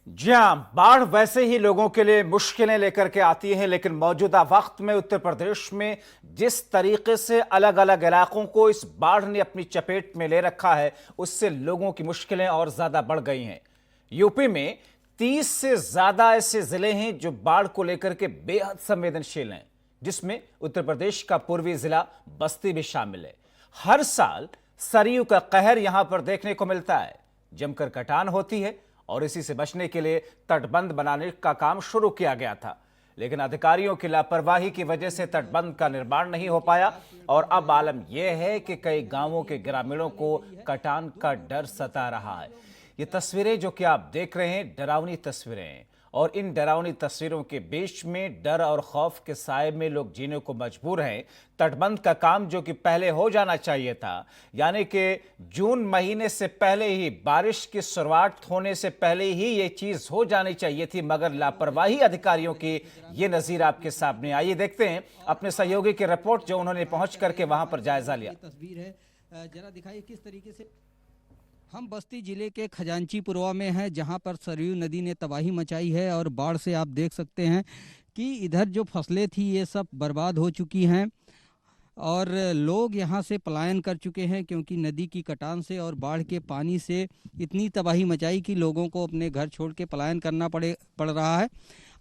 जी हां, बाढ़ वैसे ही लोगों के लिए मुश्किलें लेकर के आती है, लेकिन मौजूदा वक्त में उत्तर प्रदेश में जिस तरीके से अलग अलग इलाकों को इस बाढ़ ने अपनी चपेट में ले रखा है, उससे लोगों की मुश्किलें और ज्यादा बढ़ गई हैं। यूपी में 30 से ज्यादा ऐसे जिले हैं जो बाढ़ को लेकर के बेहद संवेदनशील हैं, जिसमें उत्तर प्रदेश का पूर्वी जिला बस्ती भी शामिल है। हर साल सरयू का कहर यहां पर देखने को मिलता है, जमकर कटान होती है और इसी से बचने के लिए तटबंध बनाने का काम शुरू किया गया था, लेकिन अधिकारियों की लापरवाही की वजह से तटबंध का निर्माण नहीं हो पाया और अब आलम यह है कि कई गांवों के ग्रामीणों को कटान का डर सता रहा है। ये तस्वीरें जो कि आप देख रहे हैं, डरावनी तस्वीरें हैं और इन डरावनी तस्वीरों के बीच में डर और खौफ के साए में लोग जीने को मजबूर हैं। तटबंध का काम जो कि पहले हो जाना चाहिए था, यानी कि जून महीने से पहले ही, बारिश की शुरुआत होने से पहले ही ये चीज हो जानी चाहिए थी, मगर लापरवाही अधिकारियों की ये नजीर आपके सामने आई। देखते हैं अपने सहयोगी की रिपोर्ट जो उन्होंने पहुंच करके वहां पर जायजा लिया। तस्वीर है, जरा दिखाइए किस तरीके से। हम बस्ती जिले के खजांचीपुरवा में हैं, जहां पर सरयू नदी ने तबाही मचाई है और बाढ़ से आप देख सकते हैं कि इधर जो फसलें थी ये सब बर्बाद हो चुकी हैं और लोग यहां से पलायन कर चुके हैं, क्योंकि नदी की कटान से और बाढ़ के पानी से इतनी तबाही मचाई कि लोगों को अपने घर छोड़ के पलायन करना पड़ रहा है।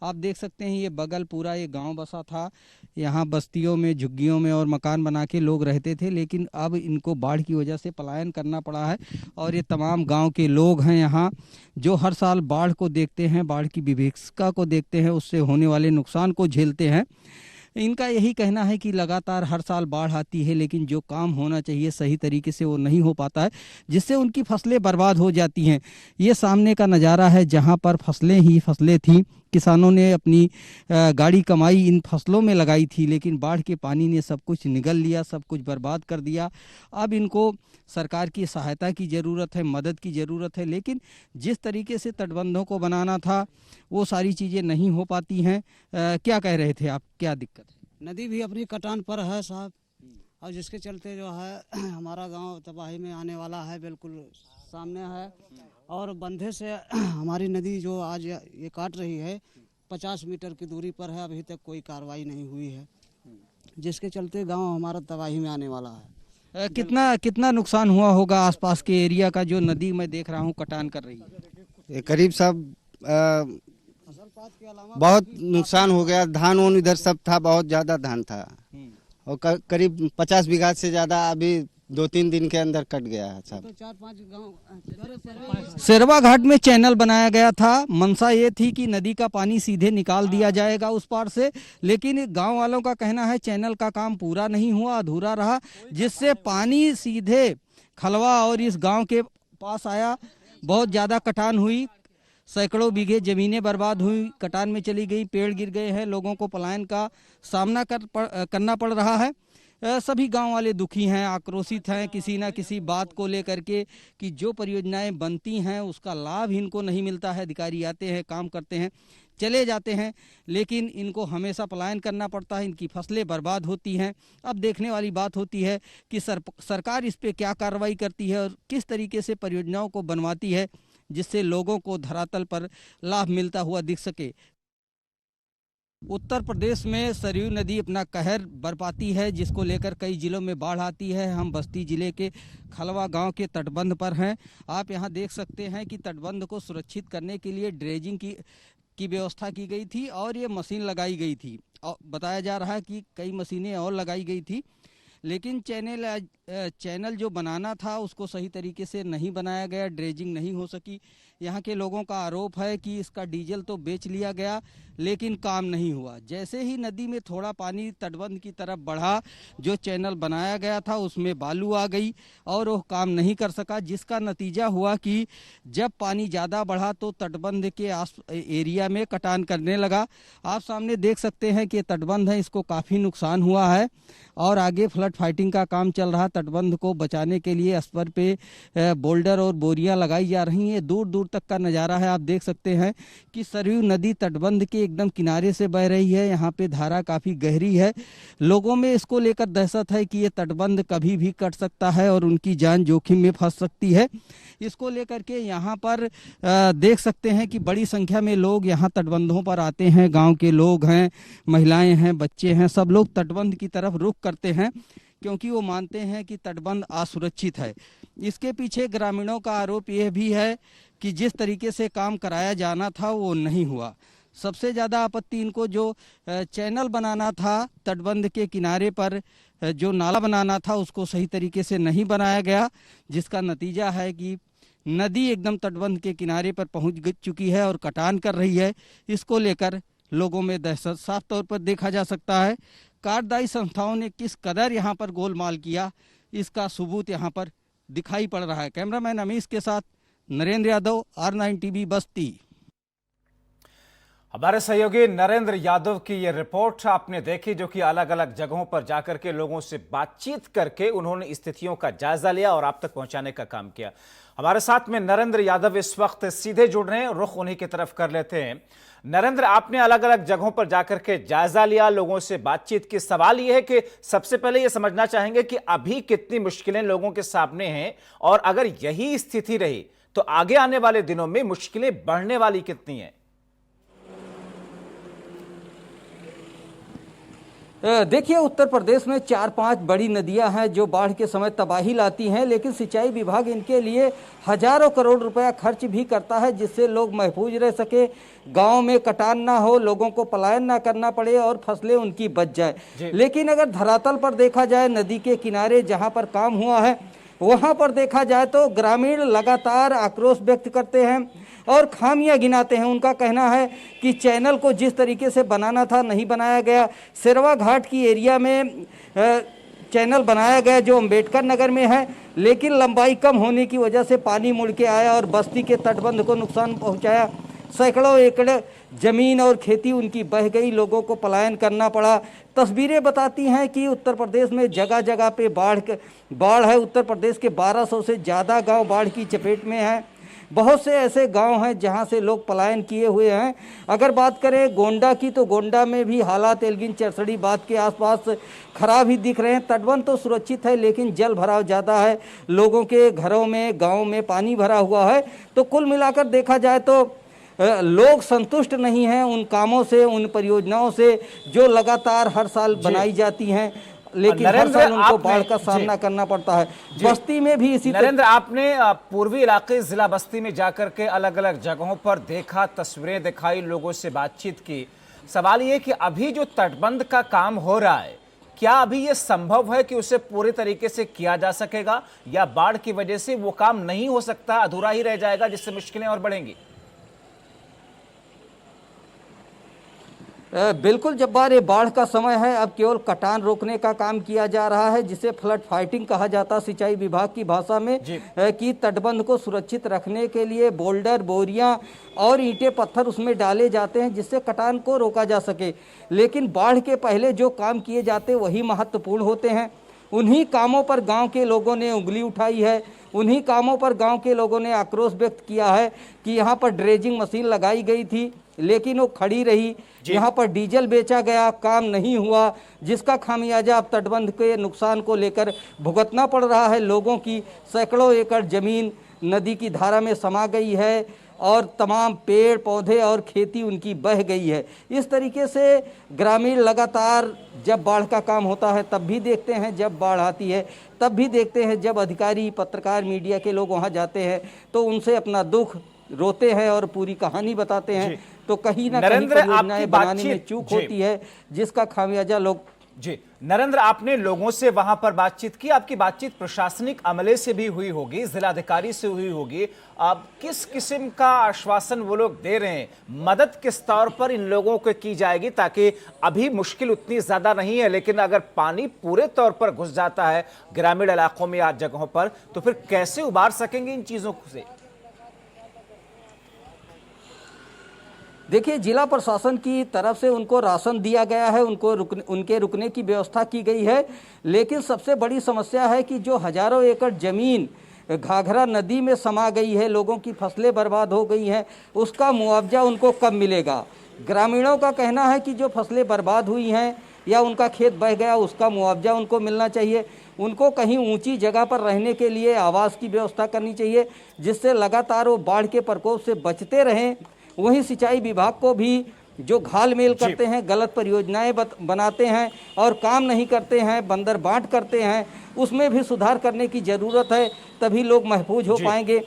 आप देख सकते हैं ये बगल पूरा ये गांव बसा था, यहाँ बस्तियों में, झुग्गियों में और मकान बना के लोग रहते थे, लेकिन अब इनको बाढ़ की वजह से पलायन करना पड़ा है। और ये तमाम गांव के लोग हैं यहाँ जो हर साल बाढ़ को देखते हैं, बाढ़ की विभीषिका को देखते हैं, उससे होने वाले नुकसान को झेलते हैं। इनका यही कहना है कि लगातार हर साल बाढ़ आती है, लेकिन जो काम होना चाहिए सही तरीके से वो नहीं हो पाता है, जिससे उनकी फसलें बर्बाद हो जाती हैं। ये सामने का नज़ारा है जहां पर फसलें ही फसलें थीं, किसानों ने अपनी गाड़ी कमाई इन फसलों में लगाई थी, लेकिन बाढ़ के पानी ने सब कुछ निगल लिया, सब कुछ बर्बाद कर दिया। अब इनको सरकार की सहायता की ज़रूरत है, मदद की ज़रूरत है, लेकिन जिस तरीके से तटबंधों को बनाना था वो सारी चीज़ें नहीं हो पाती हैं। क्या कह रहे थे आप, क्या दिक्कत है? नदी भी अपनी कटान पर है साहब, और जिसके चलते जो है हमारा गांव तबाही में आने वाला है, बिल्कुल सामने है। और बंधे से हमारी नदी जो आज ये काट रही है 50 मीटर की दूरी पर है, अभी तक कोई कार्रवाई नहीं हुई है, जिसके चलते गांव हमारा तबाही में आने वाला है। कितना नुकसान हुआ होगा आसपास के एरिया का, जो नदी मैं देख रहा हूँ कटान कर रही है? करीब सब बहुत नुकसान हो गया। धान उन इधर सब था, बहुत ज्यादा धान था और करीब 50 बीघा से ज्यादा अभी 2-3 दिन के अंदर कट गया है सब। तो 4-5 गांव शेरवा घाट में चैनल बनाया गया था, मंशा ये थी कि नदी का पानी सीधे निकाल दिया जाएगा उस पार से, लेकिन गांव वालों का कहना है चैनल का काम पूरा नहीं हुआ, अधूरा रहा, जिससे पानी सीधे खलवा और इस गांव के पास आया। बहुत ज्यादा कटान हुई, सैकड़ों बीघे जमीनें बर्बाद हुई, कटान में चली गई, पेड़ गिर गए हैं, लोगों को पलायन का सामना करना पड़ रहा है। सभी गांव वाले दुखी हैं, आक्रोशित हैं किसी न किसी बात को लेकर के कि जो परियोजनाएं बनती हैं उसका लाभ इनको नहीं मिलता है। अधिकारी आते हैं, काम करते हैं, चले जाते हैं, लेकिन इनको हमेशा पलायन करना पड़ता है, इनकी फसलें बर्बाद होती हैं। अब देखने वाली बात होती है कि सरकार इस पे क्या कार्रवाई करती है और किस तरीके से परियोजनाओं को बनवाती है, जिससे लोगों को धरातल पर लाभ मिलता हुआ दिख सके। उत्तर प्रदेश में सरयू नदी अपना कहर बरपाती है, जिसको लेकर कई जिलों में बाढ़ आती है। हम बस्ती जिले के खलवा गांव के तटबंध पर हैं। आप यहां देख सकते हैं कि तटबंध को सुरक्षित करने के लिए ड्रेजिंग की व्यवस्था की गई थी और ये मशीन लगाई गई थी, और बताया जा रहा है कि कई मशीनें और लगाई गई थी, लेकिन चैनल जो बनाना था उसको सही तरीके से नहीं बनाया गया, ड्रेजिंग नहीं हो सकी। यहाँ के लोगों का आरोप है कि इसका डीजल तो बेच लिया गया, लेकिन काम नहीं हुआ। जैसे ही नदी में थोड़ा पानी तटबंध की तरफ बढ़ा, जो चैनल बनाया गया था उसमें बालू आ गई और वो काम नहीं कर सका, जिसका नतीजा हुआ कि जब पानी ज़्यादा बढ़ा तो तटबंध के एरिया में कटान करने लगा। आप सामने देख सकते हैं कि तटबंध है, इसको काफ़ी नुकसान हुआ है और आगे फ्लड फाइटिंग का काम चल रहा। तटबंध को बचाने के लिए इस पर पे बोल्डर और बोरियां लगाई जा रही हैं। दूर दूर तक का नज़ारा है। आप देख सकते हैं कि सरयू नदी तटबंध के एकदम किनारे से बह रही है। यहाँ पे धारा काफ़ी गहरी है। लोगों में इसको लेकर दहशत है कि ये तटबंध कभी भी कट सकता है और उनकी जान जोखिम में फंस सकती है। इसको लेकर के यहाँ पर देख सकते हैं कि बड़ी संख्या में लोग यहाँ तटबंधों पर आते हैं। गांव के लोग हैं, महिलाएं हैं, बच्चे हैं, सब लोग तटबंध की तरफ रुख करते हैं क्योंकि वो मानते हैं कि तटबंध असुरक्षित है। इसके पीछे ग्रामीणों का आरोप यह भी है कि जिस तरीके से काम कराया जाना था वो नहीं हुआ। सबसे ज़्यादा आपत्ति इनको जो चैनल बनाना था तटबंध के किनारे पर, जो नाला बनाना था उसको सही तरीके से नहीं बनाया गया, जिसका नतीजा है कि नदी एकदम तटबंध के किनारे पर पहुंच चुकी है और कटान कर रही है। इसको लेकर लोगों में दहशत साफ तौर पर देखा जा सकता है। कार्यदायी संस्थाओं ने किस कदर यहाँ पर गोलमाल किया, इसका सबूत यहाँ पर दिखाई पड़ रहा है। कैमरामैन अमीश के साथ नरेंद्र यादव, R9 TV, बस्ती। हमारे सहयोगी नरेंद्र यादव की ये रिपोर्ट आपने देखी, जो कि अलग अलग जगहों पर जाकर के लोगों से बातचीत करके उन्होंने स्थितियों का जायजा लिया और आप तक पहुंचाने का काम किया। हमारे साथ में नरेंद्र यादव इस वक्त सीधे जुड़ रहे हैं, रुख उन्हीं की तरफ कर लेते हैं। नरेंद्र, आपने अलग अलग जगहों पर जाकर के जायजा लिया, लोगों से बातचीत की। सवाल यह है कि सबसे पहले यह समझना चाहेंगे कि अभी कितनी मुश्किलें लोगों के सामने हैं और अगर यही स्थिति रही तो आगे आने वाले दिनों में मुश्किलें बढ़ने वाली कितनी हैं? देखिए, उत्तर प्रदेश में 4-5 बड़ी नदियां हैं जो बाढ़ के समय तबाही लाती हैं, लेकिन सिंचाई विभाग इनके लिए हजारों करोड़ रुपया खर्च भी करता है जिससे लोग महफूज रह सके, गांव में कटान ना हो, लोगों को पलायन ना करना पड़े और फसलें उनकी बच जाए। लेकिन अगर धरातल पर देखा जाए, नदी के किनारे जहां पर काम हुआ है वहां पर देखा जाए तो ग्रामीण लगातार आक्रोश व्यक्त करते हैं और खामियां गिनाते हैं। उनका कहना है कि चैनल को जिस तरीके से बनाना था नहीं बनाया गया। सिरवा घाट की एरिया में चैनल बनाया गया जो अम्बेडकर नगर में है, लेकिन लंबाई कम होने की वजह से पानी मुड़ के आया और बस्ती के तटबंध को नुकसान पहुंचाया। सैकड़ों एकड़ जमीन और खेती उनकी बह गई, लोगों को पलायन करना पड़ा। तस्वीरें बताती हैं कि उत्तर प्रदेश में जगह जगह पे बाढ़ है। उत्तर प्रदेश के 1200 से ज़्यादा गांव बाढ़ की चपेट में हैं। बहुत से ऐसे गांव हैं जहां से लोग पलायन किए हुए हैं। अगर बात करें गोंडा की तो गोंडा में भी हालात एल्गिन चरसड़ी बांध के आसपास खराब ही दिख रहे हैं। तटबंध तो सुरक्षित है लेकिन जल भराव ज़्यादा है, लोगों के घरों में, गाँव में पानी भरा हुआ है। तो कुल मिलाकर देखा जाए तो लोग संतुष्ट नहीं हैं उन कामों से, उन परियोजनाओं से जो लगातार हर साल बनाई जाती हैं, लेकिन हर साल उनको बाढ़ का सामना करना पड़ता है। बस्ती में भी इसी नरेंद्र, आपने पूर्वी इलाके जिला बस्ती में जाकर के अलग अलग जगहों पर देखा, तस्वीरें दिखाई, लोगों से बातचीत की। सवाल ये कि अभी जो तटबंध का काम हो रहा है, क्या अभी ये संभव है कि उसे पूरे तरीके से किया जा सकेगा या बाढ़ की वजह से वो काम नहीं हो सकता, अधूरा ही रह जाएगा जिससे मुश्किलें और बढ़ेंगी? बिल्कुल जब्बार, ये बाढ़ का समय है। अब केवल कटान रोकने का काम किया जा रहा है जिसे फ्लड फाइटिंग कहा जाता है सिंचाई विभाग की भाषा में, कि तटबंध को सुरक्षित रखने के लिए बोल्डर, बोरियां और ईंटें पत्थर उसमें डाले जाते हैं जिससे कटान को रोका जा सके। लेकिन बाढ़ के पहले जो काम किए जाते वही महत्वपूर्ण होते हैं। उन्हीं कामों पर गांव के लोगों ने उंगली उठाई है, उन्हीं कामों पर गांव के लोगों ने आक्रोश व्यक्त किया है कि यहाँ पर ड्रेजिंग मशीन लगाई गई थी लेकिन वो खड़ी रही, यहाँ पर डीजल बेचा गया, काम नहीं हुआ, जिसका खामियाजा अब तटबंध के नुकसान को लेकर भुगतना पड़ रहा है। लोगों की सैकड़ों एकड़ जमीन नदी की धारा में समा गई है और तमाम पेड़ पौधे और खेती उनकी बह गई है। इस तरीके से ग्रामीण लगातार जब बाढ़ का काम होता है तब भी देखते हैं, जब बाढ़ आती है तब भी देखते हैं, जब अधिकारी, पत्रकार, मीडिया के लोग वहाँ जाते हैं तो उनसे अपना दुख रोते हैं और पूरी कहानी बताते हैं। तो कहीं ना कहीं परियोजनाएं बनाने में चूक होती है जिसका खामियाजा लोग। जी नरेंद्र, आपने लोगों से वहां पर बातचीत की, आपकी बातचीत प्रशासनिक अमले से भी हुई होगी, जिलाधिकारी से हुई होगी। अब किस किस्म का आश्वासन वो लोग दे रहे हैं, मदद किस तौर पर इन लोगों को की जाएगी? ताकि अभी मुश्किल उतनी ज्यादा नहीं है लेकिन अगर पानी पूरे तौर पर घुस जाता है ग्रामीण इलाकों में या जगहों पर तो फिर कैसे उबार सकेंगे इन चीजों से? देखिए, जिला प्रशासन की तरफ से उनको राशन दिया गया है, उनके रुकने की व्यवस्था की गई है, लेकिन सबसे बड़ी समस्या है कि जो हजारों एकड़ जमीन घाघरा नदी में समा गई है, लोगों की फसलें बर्बाद हो गई हैं, उसका मुआवजा उनको कब मिलेगा। ग्रामीणों का कहना है कि जो फसलें बर्बाद हुई हैं या उनका खेत बह गया, उसका मुआवजा उनको मिलना चाहिए। उनको कहीं ऊंची जगह पर रहने के लिए आवास की व्यवस्था करनी चाहिए, जिससे लगातार वो बाढ़ के प्रकोप से बचते रहें। वहीं सिंचाई विभाग को भी जो घालमेल करते हैं, गलत परियोजनाएं बनाते हैं और काम नहीं करते हैं, बंदर बांट करते हैं, उसमें भी सुधार करने की जरूरत है, तभी लोग महफूज हो पाएंगे।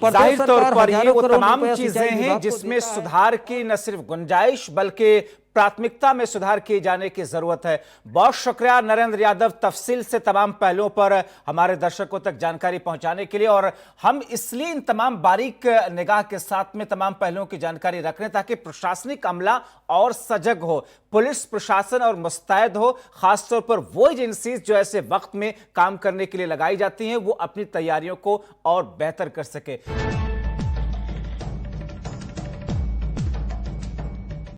जाहिर तौर पर ये वो तमाम रुपया चीजें सिंचाई हैं विभाग को जिसमें देता है। सुधार की न सिर्फ गुंजाइश बल्कि प्राथमिकता में सुधार किए जाने की जरूरत है। बहुत शुक्रिया नरेंद्र यादव, तफसील से तमाम पहलुओं पर हमारे दर्शकों तक जानकारी पहुंचाने के लिए। और हम इसलिए इन तमाम बारीक निगाह के साथ में तमाम पहलुओं की जानकारी रख रहे हैं ताकि प्रशासनिक अमला और सजग हो, पुलिस प्रशासन और मुस्तैद हो। खासतौर पर वो एजेंसीज जो ऐसे वक्त में काम करने के लिए लगाई जाती हैं, वो अपनी तैयारियों को और बेहतर कर सके।